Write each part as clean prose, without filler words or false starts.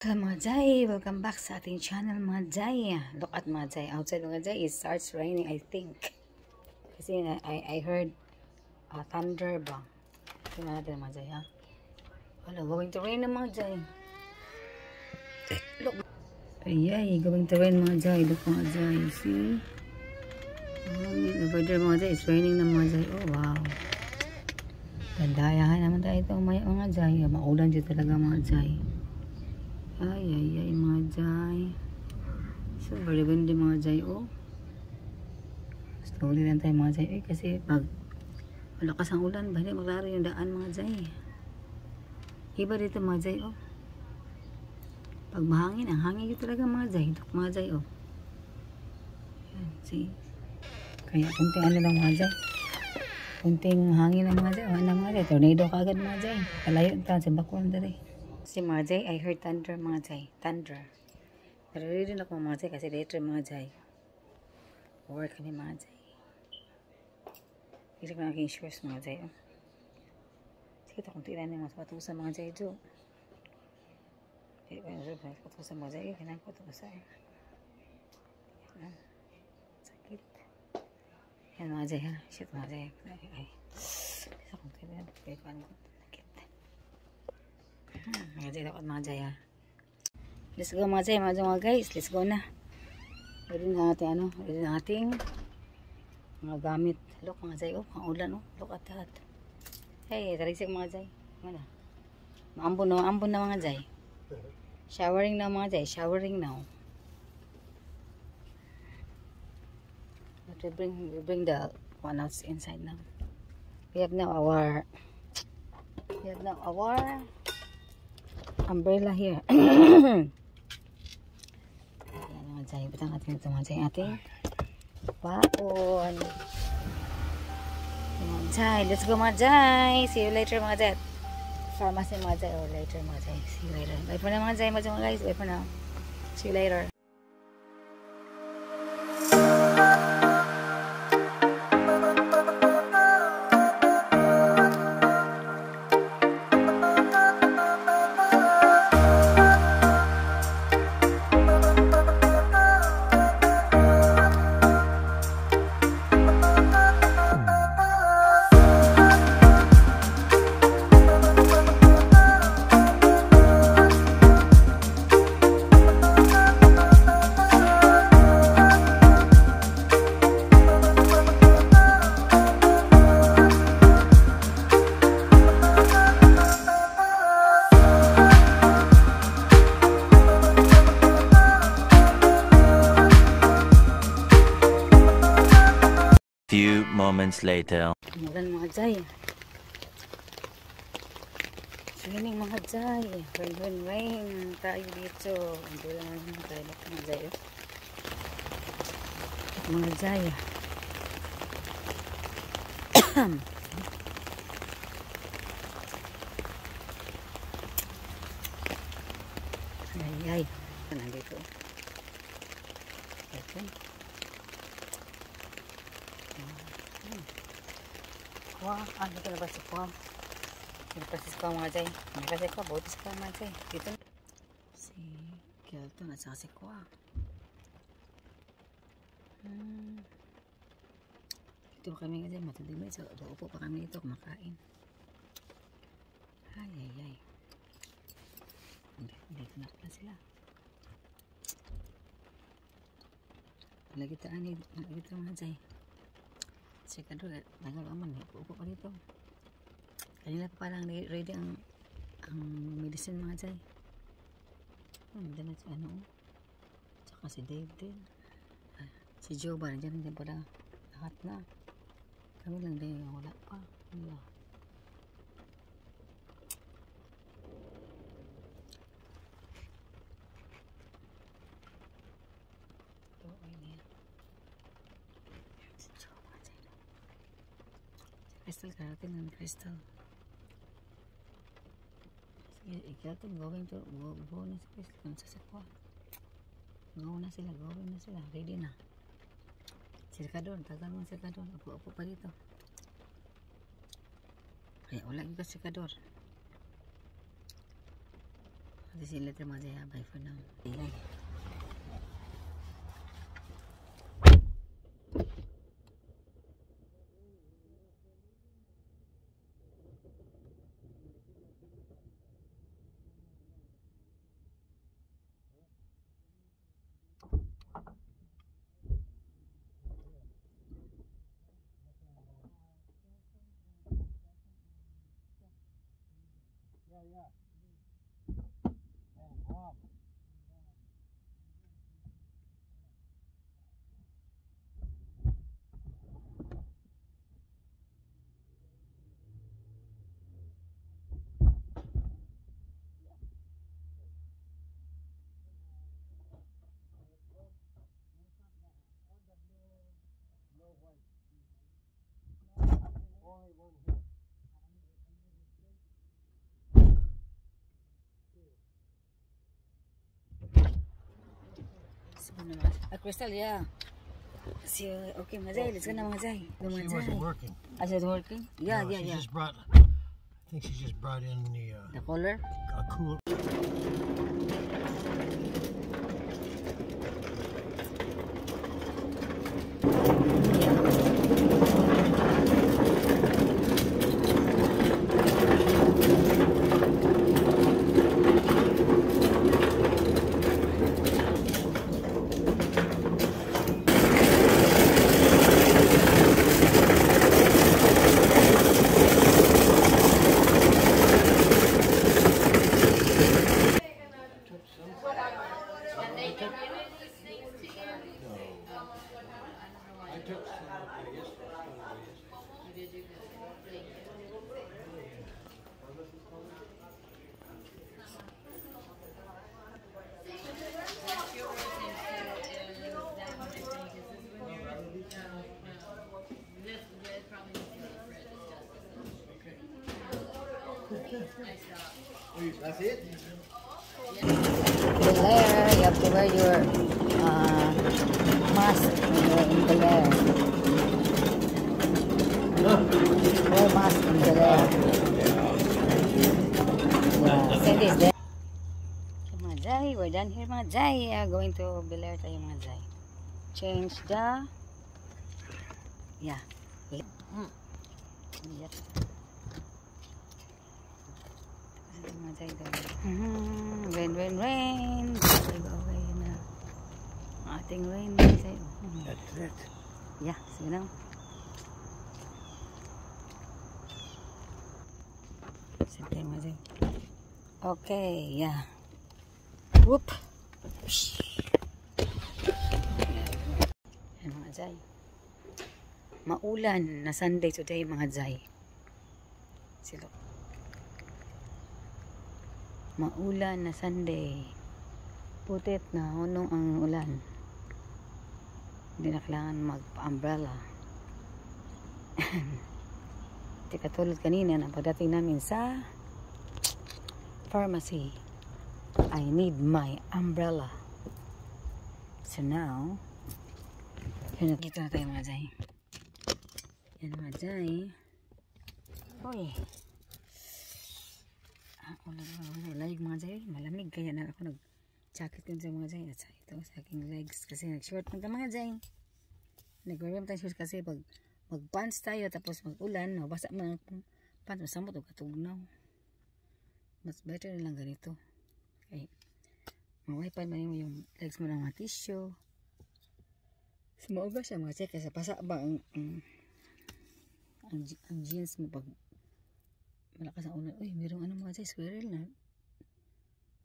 Welcome mga Jai! Welcome back sa ating channel mga Jai. Look at mga Jai. Outside mga Jai, it starts raining I think. Kasi I heard thunder ba? Tingnan natin mga Jai ha. Hello, going to rain na mga Jai. Look. Ayay, going to rain mga Jai. Look mga Jai. See? Over there mga Jai, it's raining na mga Jai. Oh wow. Gandayahan naman tayo itong mga Jai. Maulan dito talaga mga Jai. Ay mga Jai. So very windy mga Jai. Oh, slowly lang tayo mga Jai. Kasi pag malakas ang ulan, hindi maglaro yung daan mga Jai. Iba dito mga Jai. Oh, pag mahangin, ang hangin yun talaga mga Jai. Mga Jai. Oh, yan, see. Kaya kunting ano lang mga Jai, kunting hangin lang mga Jai. Wala mga Jai, tornado kagad mga Jai. Kalayo ito sa bakuan dari. Si mga Jai, I heard thunder mga Jai. Thunder. Naririnig ako mga Jai kasi later mga Jai. Work kami mga Jai. Isip ko na aking shoes mga Jai. Oh. Sige ito kung tilan yung mga patusan mga Jai. Jo. Hindi ko yung patusan mga Jai. Kailangan ko patusan. Sakit. Yan mga Jai ha. Shit mga Jai. Ay. Isa kung tilan. Kailangan ko. Mga Jai, dapat mga Jai ha. Let's go mga Jai, mga guys. Let's go na. Ready na natin ano. Ready na nating mga gamit. Look mga Jai. Oh, ang ulan oh. Look at that. Hey, talisik mga Jai. Ano? Maambon na mga Jai. Showering now mga Jai. Showering now. But we bring the one out inside now. We have now our umbrella here. Ayan mga Jai. Butang natin ito mga Jai. Ating paon. Mga Jai. Let's go mga Jai. See you later mga Jai. Pharmacy mga Jai. Or later mga Jai. See you later. Bye for now mga Jai. Mga guys. Bye for now. See you later. Few moments later. Umulan mga Jai. Raining mga Jai. Rain tayo dito. Hindi lang naman tayo mga Jai. Mga Jai. Ay. Nandito. Ito. Wah, ano ka na ba si Kwa? Nagpasis ka mga Jai. Nagpasis ka, bautis ka mga Jai. Dito si Kelton at saka si Kwa. Dito pa kami Jai, matutulog. So, upo pa kami dito kumakain. Ay. Dito na pala sila. Lagi ito mga Jai. Sikado, nagagaman, upo pa dito. Kanina pa parang ready ang medicine mga Jai. Nandiyan na si ano. Tsaka si Dave din. Si Joe ba, nandiyan pala. Lahat na. Kami lang din, wala pa. Wala. Crystal, karating ng Crystal. Sige, ikatong going to go na si Crystal. Kung sa Kwa. Go na sila, ready na. Sirkador, tagal mo sirkador. Upo pa dito. Kaya wala yung sirkador. Pati sila ito mga jay. Bye for now. Ayan. Crystal, yeah. See, okay, mga jay. Let's go na mga jay. She wasn't working. Is it working? Yeah, No, yeah, she yeah. just brought. I think she just brought in The color? a cool. That's it? Belair, you have to wear your mask when you're in Belair. Wear mask in Belair. Yeah, Cindy is there. Okay, mga jay, we're done here mga jay. Going to Belair tayo mga jay. Change the... Yeah. Wait. Yep. Mga jay daw. Rain, rain, rain. Away na. Ating rain. That's it. Yeah, sige na. Sige mga jay. Okay, yeah. Whoop. Yan mga jay. Maulan na Sunday today mga jay. Silo. Maulan na Sunday. Putit na hunong ang ulan. Hindi na kailangan magpa-umbrella. Hindi katulad kanina na pagdating namin sa pharmacy. I need my umbrella. So now, yun, dito na tayo mga jay. Yan mga jay. Uy. Layig mga jay. Malamig kaya na ako nag-jacket yun sa mga jay. At sa ito sa aking legs. Kasi nag-short ng mga jay. Nag-wear tayo short kasi pag mag-pants tayo tapos mag-ulan. Mabasa man ang pants. Masamot o katugnaw. Mas better na lang ganito. Okay. Mawipay man yung legs mo ng mga tissue. Sumauga siya mga jay. Kasi pasa ba ang jeans mo pag malakas ang ulan. Uy, mayroong ano mga jay, squirrel na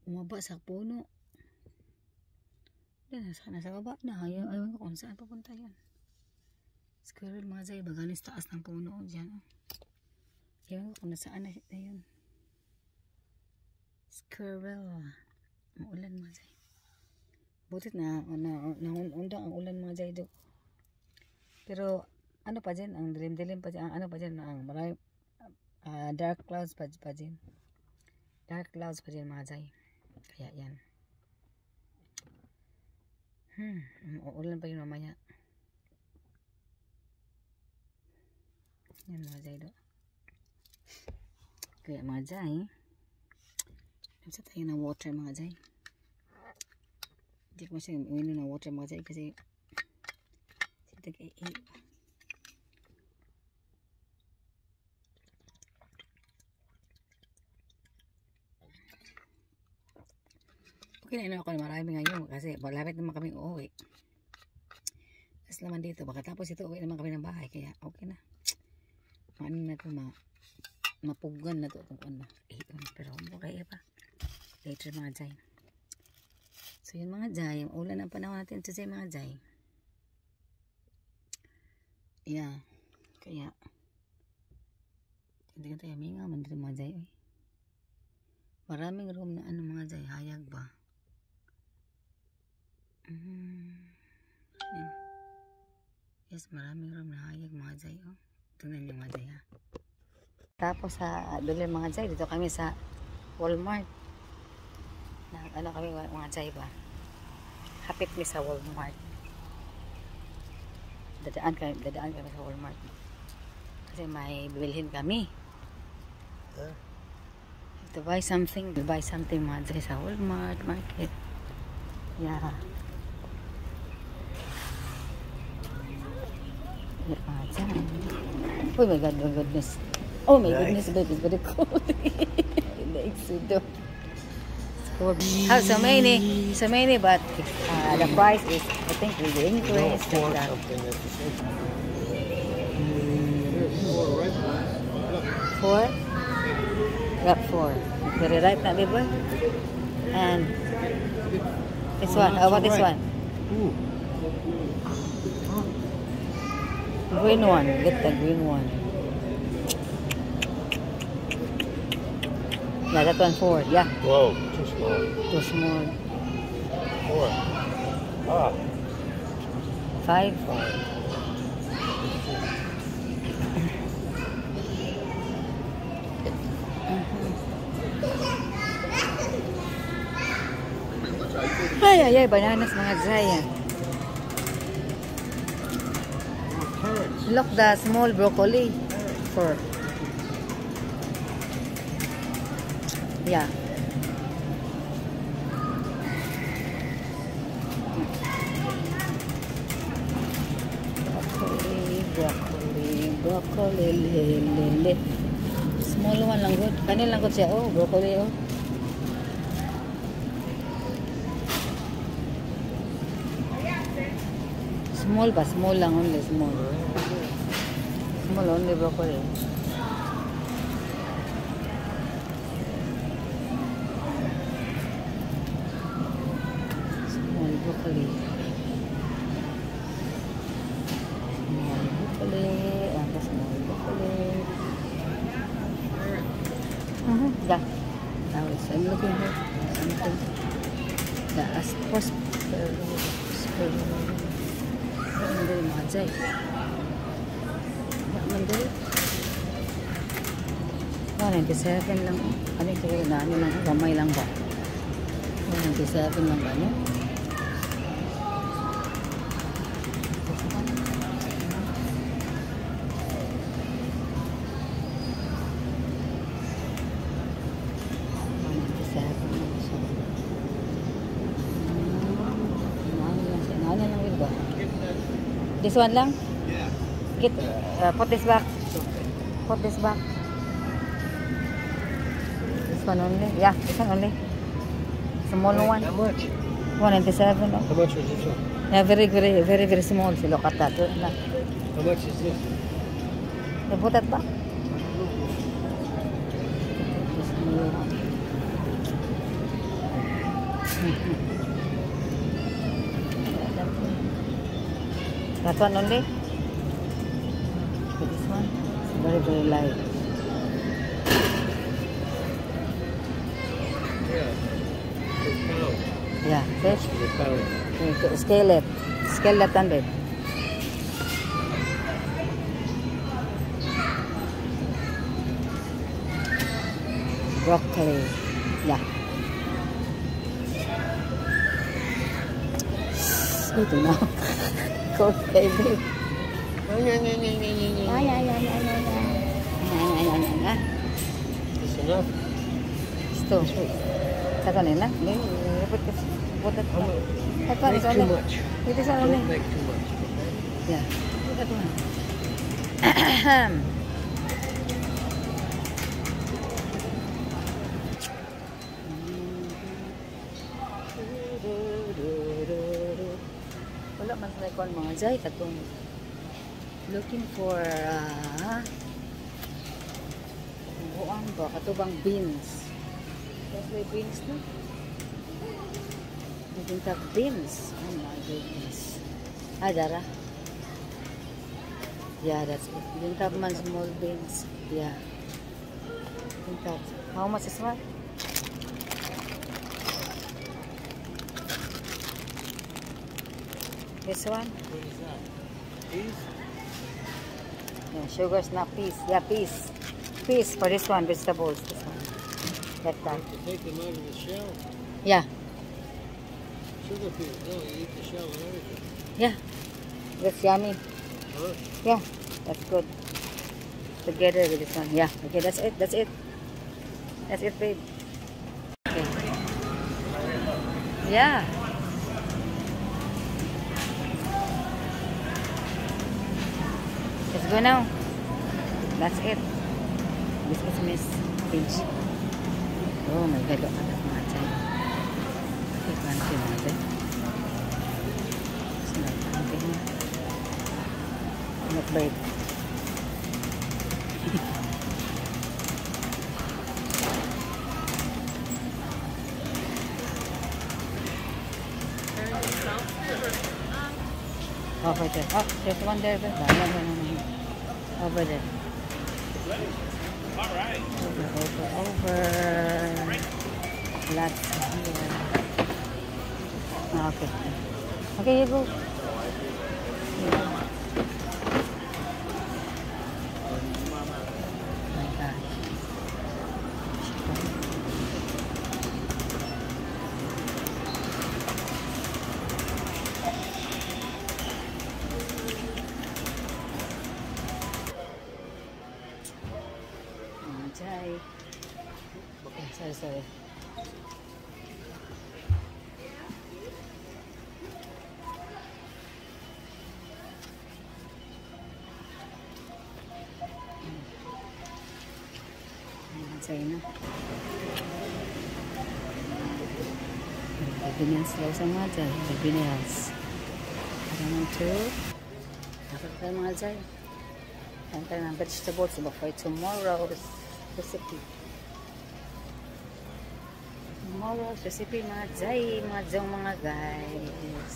umaba sa puno. Nasa baba na. Ayaw ko kung saan papunta yun. Squirrel mga jay, bagalis taas ng puno dyan. Ayaw ko kung nasaan na yun. Squirrel. Ang ulan mga jay. Butit na undang ang ulan mga jay do. Pero ano pa dyan, ang dilim-dilim pa dyan, ano pa dyan, ang marami dark clouds pa dyan. Dark clouds pa dyan mga jay. Kaya yan. Uulan pa yun mamaya. Yan mga jay do. Kaya mga jay, Sa tayo ng water mga Jay. Hindi ko masya uminom ng water mga Jay kasi sitag ay okay na ino ako na marami ngayon kasi malapit naman kami uuwi. Tapos naman dito, pagkatapos ito uwi naman kami ng bahay kaya okay na. Ano na ito, mapugan na ito kung ano. Pero okay pa. Later mga Jay. So yun mga Jay, ulan ang panahon natin ito sa mga Jay. Yeah. Kaya hindi ka tayo minga man dito mga Jay. Maraming room na ano mga Jay, hayag ba? Yes, maraming room na hayag mga Jay. Oh. Tingnan niyo mga Jay ha. Tapos sa dulo mga Jay, dito kami sa Walmart. Ano kami mga Jay ba? Hapit kami sa Walmart. Dadaan kami sa Walmart. Kasi may bibilhin kami. To buy something mga Jay sa Walmart market. Yeah. Mga Jay. Oh my God, my goodness. Oh my goodness, baby, it's very cold. So many, but the price is, I think, really increased. Four? Got four. Very ripe na, diba? And this one. Oh, what this one? Green one. Get the green one. Yeah, that one 4. Yeah. Whoa, too small. Too small. 4. 5. Ay, bananas mga Jay. Look, the small broccoli. 4. Yeah. Broccoli, lele. Small one lang good. Kanin lang good siya. Oh, broccoli oh. Small ba? Small lang only, small. Small only broccoli. Small broccoli. Small broccoli. Ang small broccoli. Yeah. Now I'm looking for something. The asparagus. Mandiri mga Jay. Mandiri. 197 lang. Ano yung siguro na ano lang. Gamay lang ba? 197 lang ba? This one lang? Yeah. Get, put this back. Put this back. This one only? Yeah, this one only. Small one. How much? 197. How much was this one? Yeah, very small. So look at that. How much is this? You put that back. That one only? This one? It's very light. Yeah, fish? Scale it. Scale that 100. Broccoli. Yeah. Ito na. Cold favorite. This enough? Ito. That one lang. Put that. How much? That one is Make too only. much. It is Don't only. make too much. Okay? Yeah. Put that one. Wala man sa ikon mga jay katong looking for buang ba katubang beans. That's the beans na. Nagintag beans. Oh my goodness. Dara. Yeah, that's it. Nagintag man small beans. Yeah. Nagintag. How much is one? This one? What is that? Peas? Yeah, sugar's not peas. Yeah, peas. Peas for this one, vegetables. This one. Like that. To take them out of the shell. Yeah, Sugar peas. No, you eat the shell and everything. yeah. That's yummy. Huh? Yeah, that's good. Together with this one. Yeah, okay, that's it. That's it. That's it, babe. Okay. Yeah. Let's go now. That's it. This is Miss Page. Oh my God, look at that mga chay. Okay, panty natin. Sunod panty mo. Not bite. Over there. Oh, there's one there. No. Over there. Over. Lots here. Okay. Okay, you go. Yeah. Oh my gosh. Jai. Okay, sorry. Jai na. Convenience daw sa mga Jai. Convenience. Para naman to. Dapat tayo mga Jai. Ayan tayo ng vegetables for tomorrow's recipe. Tomorrow's recipe mga Jai. Mga Jai mga guys.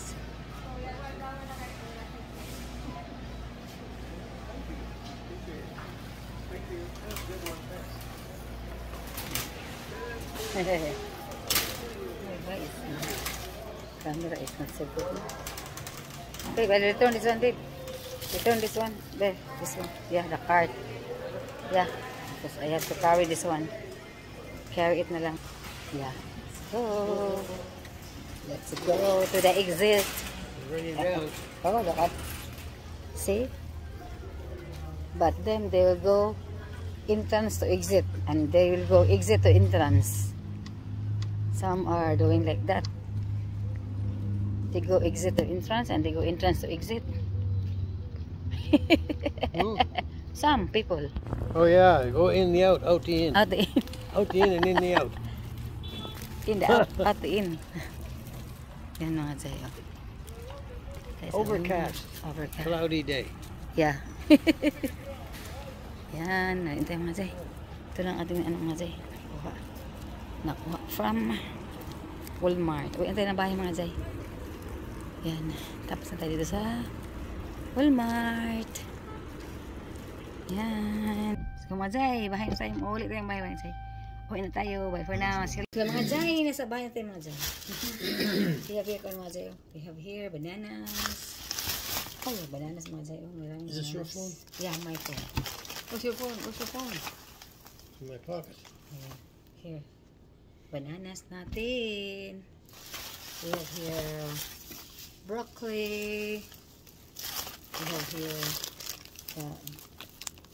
Camera is not so good. Babe, I'll return this one, babe. Return this one. There, this one. Yeah, the card. Yeah, because I have to carry this one. Carry it na lang. Yeah. So, let's go to the exit. Bring it down. Oh, look at. See? But then they will go entrance to exit. And they will go exit to entrance. Some are doing like that. They go exit to entrance and they go entrance to exit. Some people. Oh yeah, go in the out, out the in. Out the in. Out the in and in the out. In the out, out the in. Yan mga Jai. Overcast. Overcast. Cloudy day. Yeah. Yan. Naintay mga Jai. Ito lang ating mga Jai. Nakuha from Walmart. Uy, antay na bahay mga Jai. Yan. Tapos na tayo dito sa Walmart. Yan. So mga Jai, bahay na tayo. Ulit tayong bahay mga Jai. Uwi na tayo. Bye for now. So mga Jai, nasa bahay na tayo mga Jai. We have here mga Jai. We have here bananas. Oh, yeah, bananas mga Jai. Oh, maraming Is this your bananas. phone? Yeah, my phone. What's your phone? What's your phone? In my pocket. Here. Bananas natin. We have here broccoli. We have here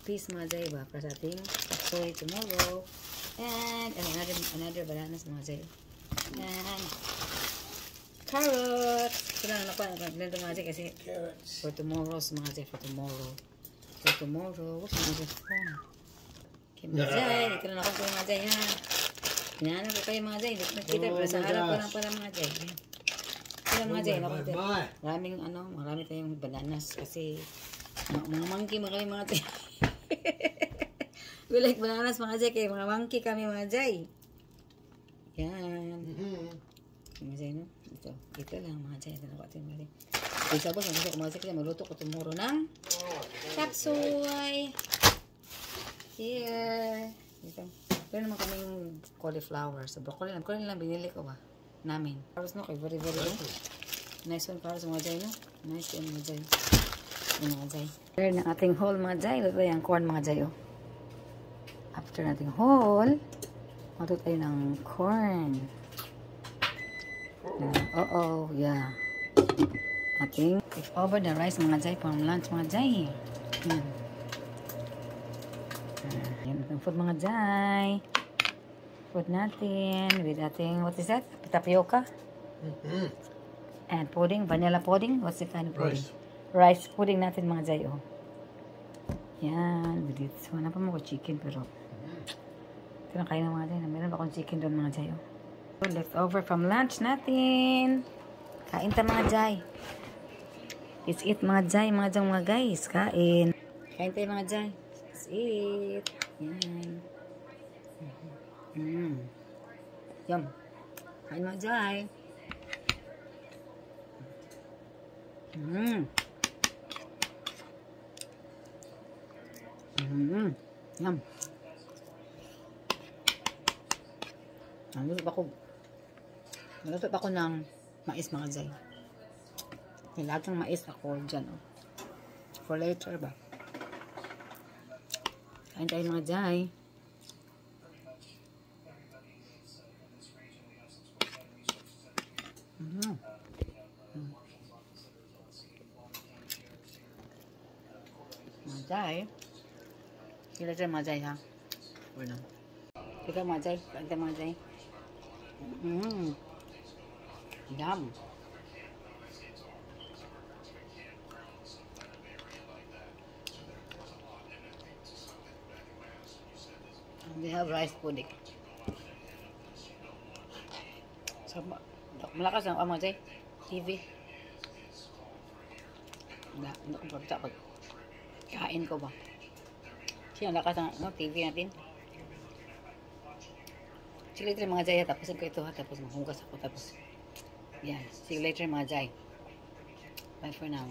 peas mga Jai ba para sa ating actually tomorrow. And another bananas mga Jai. Yan. Carrots. Ito na nakuha. Nagblend mga Jay kasi Carrots. for tomorrow, mga Jay, for tomorrow. For tomorrow. What's mga Jay phone? Okay, mga Jay. Dito na nakuha ko mga Jay, ha. Hinahanap ko kayo mga Jay. Dito nakita. Pero sa harap ko lang pala mga Jay. Yan. Ito mga Jay. Bye. Marami tayong bananas kasi mga monkey mga Jay. We like bananas mga Jay. Kaya mga monkey kami mga Jay. Yan. Mga Jay, no? Ito lang mga Jay. Ito na ko ating mga Jay. Tapos mga Jay kasi magluto ko tomorrow ng tapsoy. Here. Ito. Pero naman kami yung cauliflower. So broccoli lang binili ko ba? Namin. Carrots no, kay very nice one para sa mga Jay, no? Nice one mga Jay. Yung mga Jay. After ng ating haul mga Jay, ito yung corn mga Jay, oh. After nating haul, matuto tayo ng corn. Yeah. Ating take over the rice mga Jay from lunch mga Jay. Yan. Yan ang food mga Jay. Food natin with ating, what is that? Tapioca? And pudding, vanilla pudding. What's the kind of pudding? Rice pudding natin mga Jay, oh. Yan, with it. So, wala pa mo ko chicken, pero ito na kayo ng mga Jay. Meron pa akong chicken doon mga Jay, oh. So, leftover from lunch natin. Kain ta mga Jay. Let's eat mga Jay, mga guys. Kain. Kain tayo mga Jay. Let's eat. Yan. Yum. Kain mga Jay. Yum. Naluto pa ako ng mais mga Jay. May lahat ng mais ako dyan, oh. For later ba? Kain tayo mga Jay. Mga Jay. Sila dyan mga Jay, ha? Bueno. Ikaw mga Jay. Kain tayo mga Jay. Yum. We have rice pudding. So, malakas ang mga Jay. TV. Hindi ko pagkita pag kain ko ba. Kasi ang lakas ang TV natin. Sige later mga Jay, tapusin ko ito ha. Tapos mahugas ako. Tapos, yan. Sige later mga Jay. Bye for now.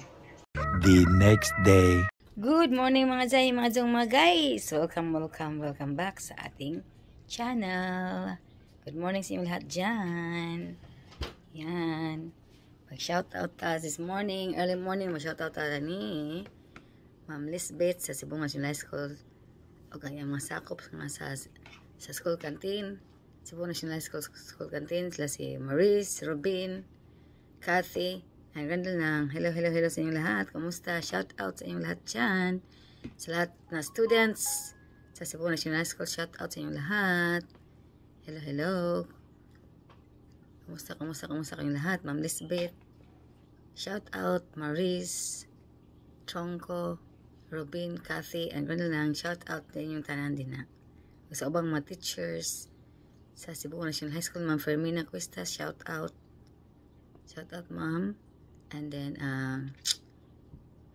The next day. Good morning mga Jay, mga guys. Welcome back sa ating channel. Good morning sa inyo lahat dyan. Yan. Mag-shoutout tayo this morning. Early morning, mag-shoutout tayo ni Ma'am Lisbeth sa Cebu National High School. O kaya mga sakop sa school canteen. Cebu National High School Canteen. Sila si Maurice, Robin, Kathy. Ang ganda ng hello sa inyong lahat. Kumusta? Shoutout sa inyong lahat dyan. Sa lahat na students sa Cebu National High School. Shoutout sa inyong lahat. Hello. Kumusta kayong lahat? Ma'am Lisbeth. Shoutout Maurice, Tronco, Robin, Kathy, and gano'n lang. Shoutout din yung tanan din na. Sa ubang mga teachers sa Cebu National High School, Ma'am Fermina Cuesta, shoutout. Shoutout, Ma'am. And then,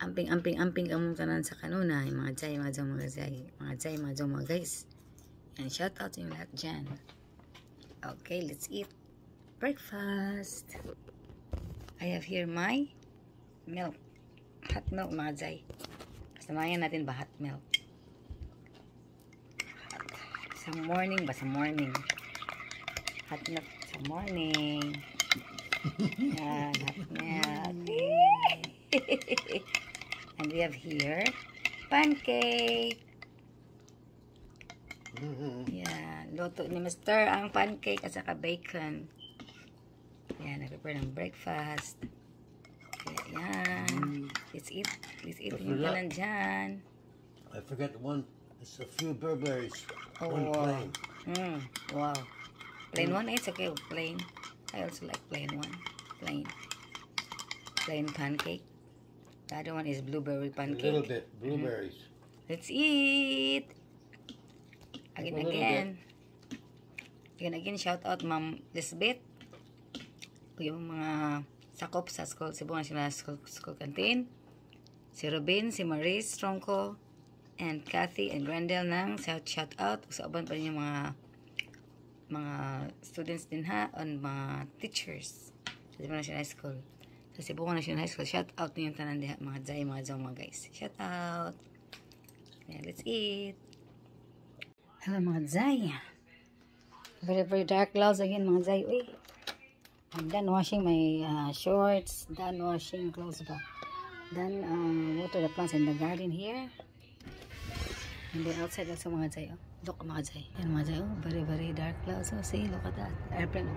amping kamong tanan sa kanuna. Yung mga Jay, mga guys. And shoutout yung lahat dyan. Okay, let's eat breakfast. I have here my milk. Hot milk, mga Jay. Kasamayan natin ba hot milk? Sa morning. Hot milk sa morning. Yan, hot milk. And we have here pancake. Yan, luto ni Mr. ang pancake at saka bacon. Yan, nag-prepare ng breakfast. Yan. Let's eat yung kalan dyan. I forgot one. It's a few burberries. Oh, one wow. plain. Wow. Plain one, it's okay. Plain. I also like plain one. Plain pancake. The other one is blueberry A pancake. little bit. Blueberries. Let's eat. A little Again, shout out Ma'am Lisbeth. Yung mga sakop sa Cebu National School Canteen. Si Robin, si Maris Tronco, and Kathy and Grendel ng shout out. Sa uban pa rin yung mga students din ha, and mga teachers sa Cebu National High School. Sa Cebu National High School, shout out niyo yung tanan diha, mga jay, mga guys. Shout out. Yeah, let's eat. Hello mga jay. Very dark clouds again mga jay. Uy. I'm done washing my shorts. Done washing clothes ba. Then water the plants in the garden here. And then outside also mga jay. Oh. Look mga jay. Yan mga jay. Oh. Very dark clouds. So see, look at that. Airplane.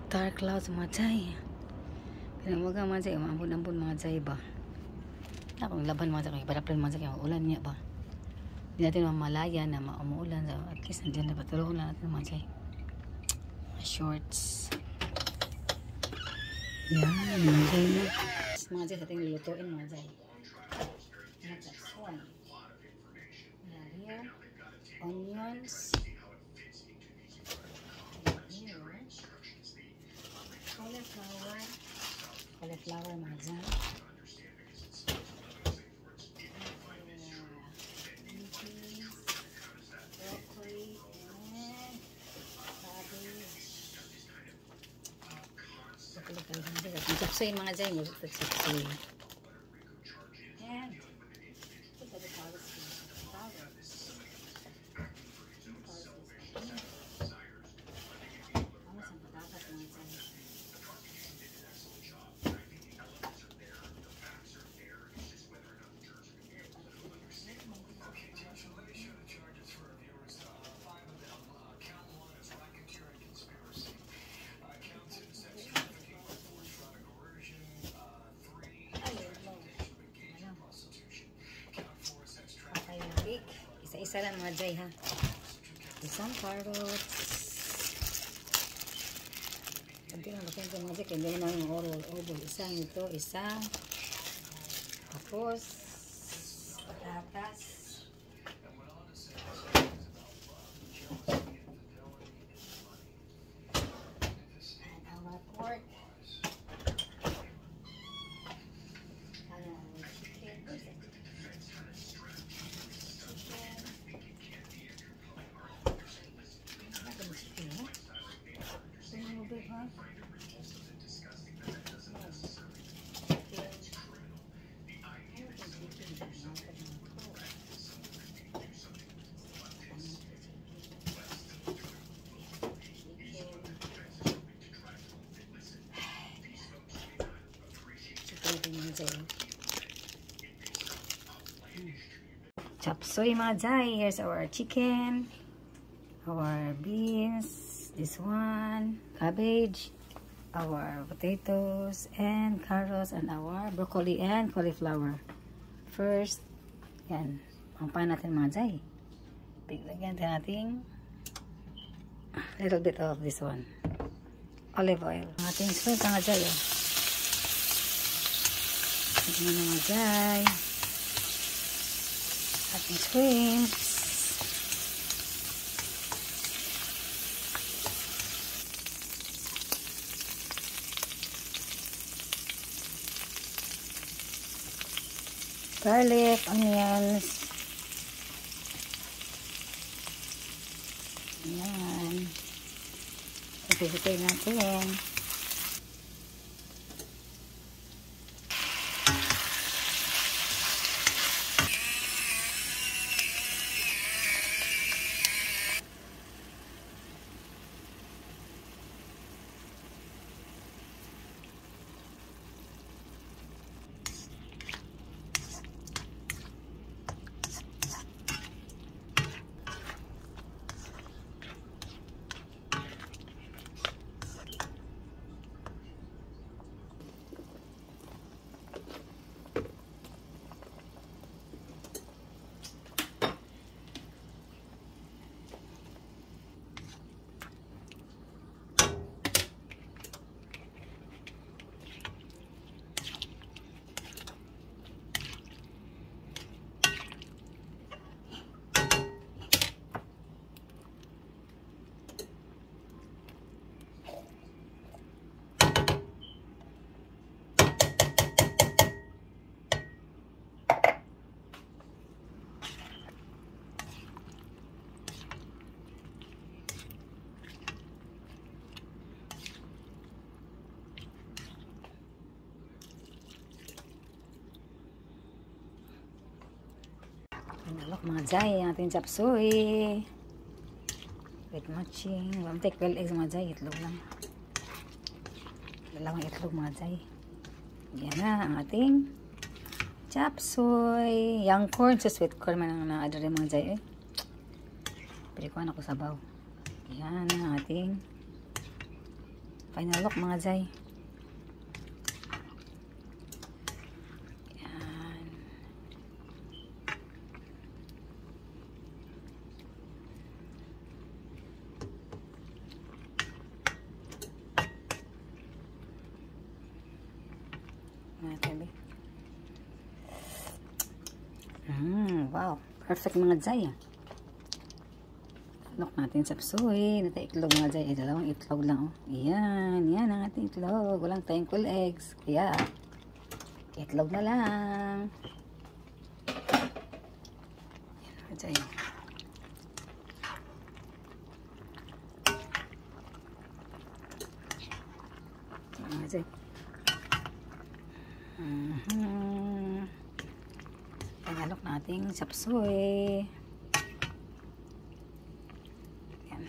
Dark clouds mga jay. Pinamaga mga jay. Maambun-ambun mga jay ba. Akong laban mga jay. Ibaraplan mga jay. Ulan niya ba. Hindi natin mamalaya na umuulan. So, at least nandiyan na patulungan na natin mga jay. Mga shorts. Yan mga jay na. Mga jay sa ating lulutuin mga jay. Mga chapsuan. Here. Onions. Cauliflower mga dyan. Broccoli and cabbage. Chapsuin mga dyan. Chapsuin. And ito the flowers. Isa-isa lang mga jay ha. Isang carrots. Hindi na makin mga jay. Hindi naman yung oral. Isang ito. Isang. Tapos. Patatas. And our pork. Chop suey mga jay. Here's our chicken, our beans, this one, cabbage, our potatoes and carrots, and our broccoli and cauliflower. First, yan, ang pan natin mga jay. Bigyan natin a little bit of this one, olive oil. Ang ating sweet mga jay. Tignan na mga jay. Ating shrimps. Garlic, onions. Ayan. Ipipitay natin. Look mga jay, ang ating chop suey. With matching. Wala take well eggs mga jay. Itlog lang. Dalawang itlog mga jay. Yan na ang ating chop suey. Young corn sa sweet corn man ang na-adder mga jay eh. Pili ko ako sabaw. Yan ang ating final look mga jay. Wow, perfect mga jay. Look natin sa psoy. Nata-itlog mga jay. Dalawang itlog lang. Oh. Yan ang ating itlog. Walang thankful eggs. Kaya, itlog na lang. Yan mga jay. Mga jay. Pangalok nating sapsoy. Yan.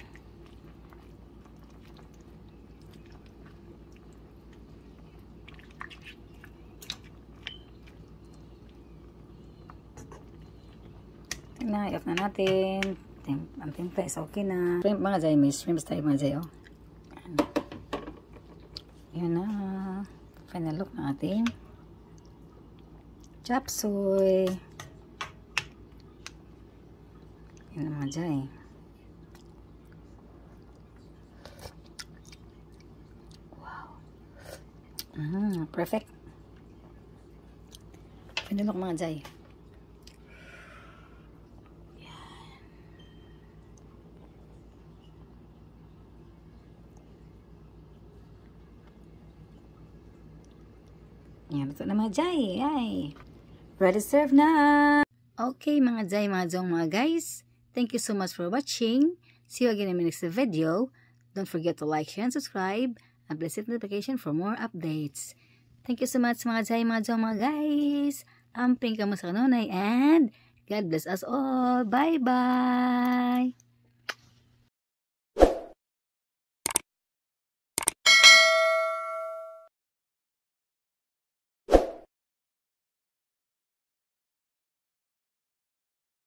Tingnan, i-off na natin. Ang timpla is okay na. Shrimp mga jay, may shrimps tayo mga jay, oh. Yan na. Final look natin. Chop suey. Yan ang mga jay. Wow. Perfect. Pinulok mga jay. Yan, ito na mga jay. Ay. Ready to serve na. Okay mga jay, mga jong, mga guys. Thank you so much for watching. See you again in my next video. Don't forget to like, share, and subscribe. And please hit notification for more updates. Thank you so much mga jay, mga jong, mga guys. Amping ka mo sa kanunay and God bless us all. Bye-bye.